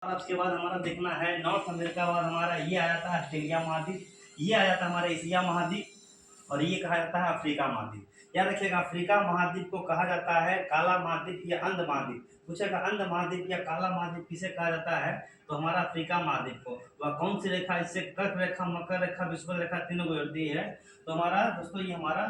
और उसके बाद हमारा देखना है नॉर्थ अमेरिका बाद हमारा ये आ जाता है ऑस्ट्रेलिया महाद्वीप, ये आ जाता है हमारा एशिया महाद्वीप और ये कहा जाता है अफ्रीका महाद्वीप। याद रखिएगा अफ्रीका महाद्वीप को कहा जाता है काला महाद्वीप या अंध महाद्वीप। पूछेगा अंध महाद्वीप या काला महाद्वीप किसे कहा जाता है, तो हमारा अफ्रीका महाद्वीप को। वह कौन सी रेखा, इससे कर्क रेखा, मकर रेखा, विषुवत रेखा तीनों गुजरती है। तो हमारा दोस्तों ये हमारा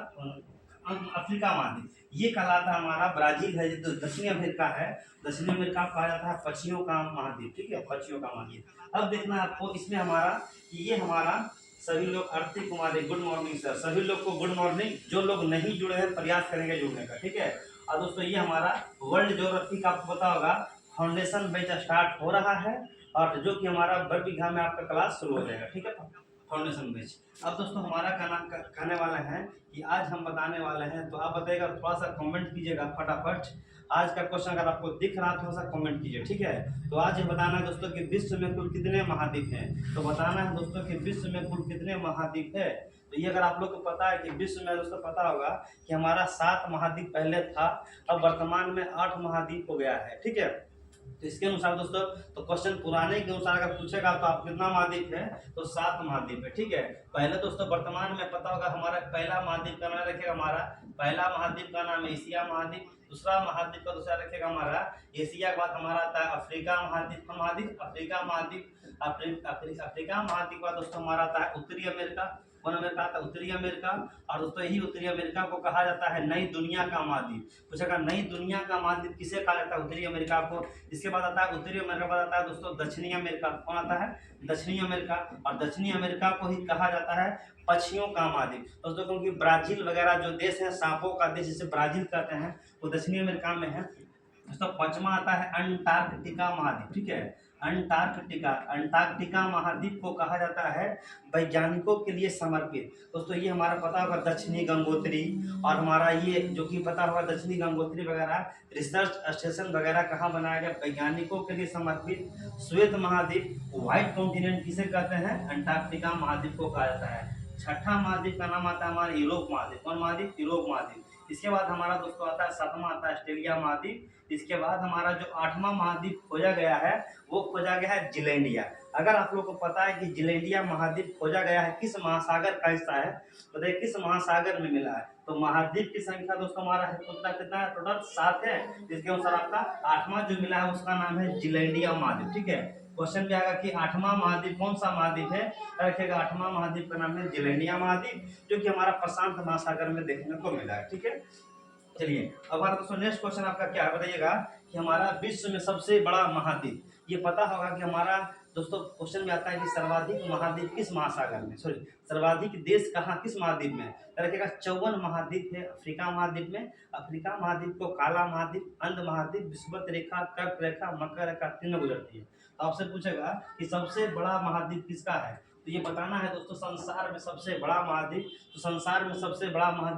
अफ्रीका महाद्वीप ये कहलाता है हमारा। ब्राजील है जो दक्षिणी अमेरिका है, दक्षिणी अमेरिका कहा जाता है पक्षियों का महाद्वीप, ठीक है, पक्षियों का महाद्वीप। अब देखना है आपको इसमें हमारा कि ये हमारा सभी लोग Aarti Kumari good morning sir, सभी लोग को गुड मॉर्निंग। जो लोग नहीं जुड़े हैं प्रयास करेंगे जुड़ने का, ठीक है। और दोस्तों ये हमारा वर्ल्ड ज्योग्राफी का आपको पता होगा फाउंडेशन बैच स्टार्ट हो रहा है और जो कि हमारा बरबीघा में आपका क्लास शुरू हो जाएगा, ठीक है, फाउंडेशन बैच। अब दोस्तों हमारा कहने वाले हैं कि आज हम बताने वाले हैं, तो आप बताइएगा, थोड़ा सा कमेंट कीजिएगा फटाफट। आज का क्वेश्चन अगर आपको दिख रहा थोड़ा सा कमेंट कीजिए, ठीक है। तो आज ये बताना है दोस्तों कि विश्व में कुल कितने महाद्वीप हैं। तो बताना है दोस्तों कि विश्व में कुल कितने महाद्वीप है। तो ये अगर आप लोग को पता है कि विश्व में दोस्तों पता होगा कि हमारा 7 महाद्वीप पहले था, अब वर्तमान में 8 महाद्वीप हो गया है, ठीक है। तो इसके अनुसार दोस्तों तो क्वेश्चन पुराने के अनुसार अगर पूछेगा तो आप कितना महाद्वीप है, तो 7 महाद्वीप है, ठीक है। पहले दोस्तों वर्तमान में पता होगा हमारा पहला महाद्वीप का नाम रखेगा हमारा, पहला महाद्वीप का नाम है एशिया महाद्वीप, दूसरा महाद्वीप का दूसरा रखेगा हमारा एशिया के बाद हमारा आता है अफ्रीका महाद्वीप, अफ्रीका महाद्वीप, अफ्रीका महाद्वीप का दोस्तों हमारा आता है उत्तरी अमेरिका, कौन अमेरिका आता है उत्तरी अमेरिका। और दोस्तों यही उत्तरी अमेरिका को कहा जाता है नई दुनिया का महाद्वीप। पूछेगा नई दुनिया का महाद्वीप किसे कहा जाता है, उत्तरी अमेरिका को। इसके बाद आता है उत्तरी अमेरिका, बाद आता है दोस्तों दक्षिणी अमेरिका, कौन आता है दक्षिणी अमेरिका। और दक्षिणी अमेरिका को ही कहा जाता है पक्षियों का महाद्वीप दोस्तों, क्योंकि ब्राजील वगैरह जो देश है सांपों का देश जिसे ब्राजील कहते हैं वो दक्षिणी अमेरिका में है दोस्तों। पांचवा आता है अंटार्कटिका महाद्वीप, ठीक है, अंटार्कटिका महाद्वीप को कहा जाता है वैज्ञानिकों के लिए समर्पित। दोस्तों ये हमारा पता होगा दक्षिणी गंगोत्री, और हमारा ये जो कि पता होगा दक्षिणी गंगोत्री वगैरह रिसर्च स्टेशन वगैरह कहाँ बनाया गया, वैज्ञानिकों के लिए समर्पित। श्वेत महाद्वीप व्हाइट कॉन्टिनेंट किसे कहते हैं, अंटार्कटिका महाद्वीप को कहा जाता है। छठा महाद्वीप का नाम आता है हमारा यूरोप महाद्वीप, कौन महाद्वीप, यूरोप महाद्वीप। इसके बाद हमारा दोस्तों आता है 7वां आता है ऑस्ट्रेलिया महाद्वीप। इसके बाद हमारा जो 8वां महाद्वीप खोजा गया है वो खोजा गया है जिलैंडिया। अगर आप लोग को पता है कि जिलैंडिया महाद्वीप खोजा गया है किस महासागर का हिस्सा है, तो देखिए किस महासागर में मिला है। तो महाद्वीप की संख्या दोस्तों हमारा है कितना है, टोटल 7 है। इसके अनुसार आपका 8वां जो मिला है उसका नाम है जिलैंडिया महाद्वीप, ठीक है। क्वेश्चन भी आएगा कि 8वां महाद्वीप कौन सा महाद्वीप है, रखेगा 8वां महाद्वीप का नाम है जिलैंडिया महाद्वीप, जो कि हमारा प्रशांत महासागर में देखने को मिला है, ठीक है। चलिए अब हमारा दोस्तों नेक्स्ट क्वेश्चन आपका क्या है बताइएगा कि हमारा विश्व में सबसे बड़ा महाद्वीप। ये पता होगा कि हमारा दोस्तों क्वेश्चन में आता है कि सर्वाधिक महाद्वीप किस महासागर में, सॉरी सर्वाधिक देश कहाँ किस महाद्वीप में, रखेगा 54 महाद्वीप है अफ्रीका महाद्वीप में। अफ्रीका महाद्वीप को काला महाद्वीप, अंध महाद्वीप, विषुवत रेखा, कर्क रेखा, मकर रेखा तीनों गुजरती है। तो आपसे पूछेगा कि सबसे बड़ा महाद्वीप किसका है, तो ये बताना है दोस्तों संसार में सबसे बड़ा महाद्वीप। तो संसार में सबसे बड़ा महाद्वीप